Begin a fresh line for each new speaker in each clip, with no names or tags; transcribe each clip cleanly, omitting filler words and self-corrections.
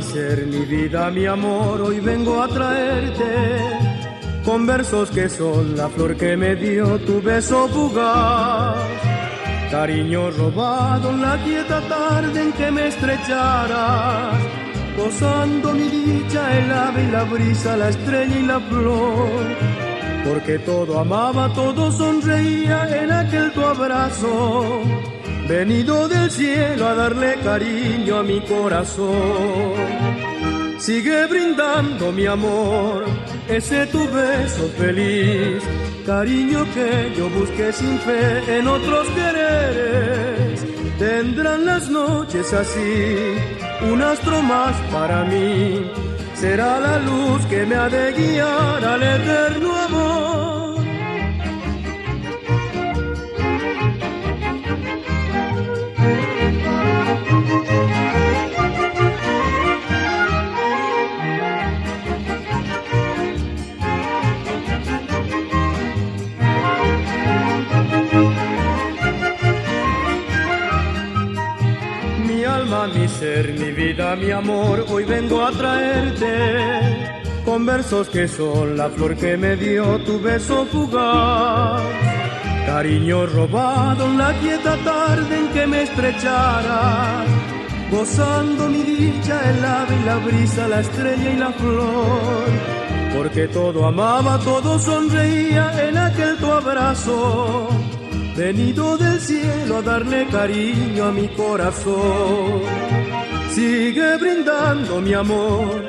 mi ser, mi vida, mi amor, hoy vengo a traerte con versos que son la flor que me dio tu beso fugaz. Cariño robado en la quieta tarde en que me estrecharas, gozando mi dicha, el ave y la brisa, la estrella y la flor. Porque todo amaba, todo sonreía en aquel tu abrazo, venido del cielo a darle cariño a mi corazón. Sigue brindando mi amor, ese tu beso feliz, cariño que yo busqué sin fe en otros quereres. Tendrán las noches así, un astro más para mí, será la luz que me ha de guiar al eterno amor. Mi ser, mi vida, mi amor, hoy vengo a traerte con versos que son la flor que me dio tu beso fugaz. Cariño robado en la quieta tarde en que me estrecharas, gozando mi dicha, el ave y la brisa, la estrella y la flor. Porque todo amaba, todo sonreía en aquel tu abrazo, venido del cielo a darle cariño a mi corazón. Sigue brindando mi amor,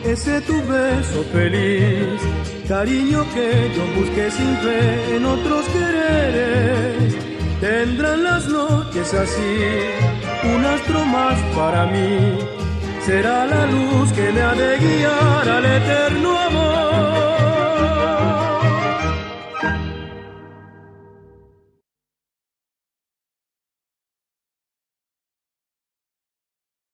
ese tu beso feliz, cariño que yo busqué sin fe en otros quereres. Tendrán las noches así, un astro más para mí, será la luz que me ha de guiar al eterno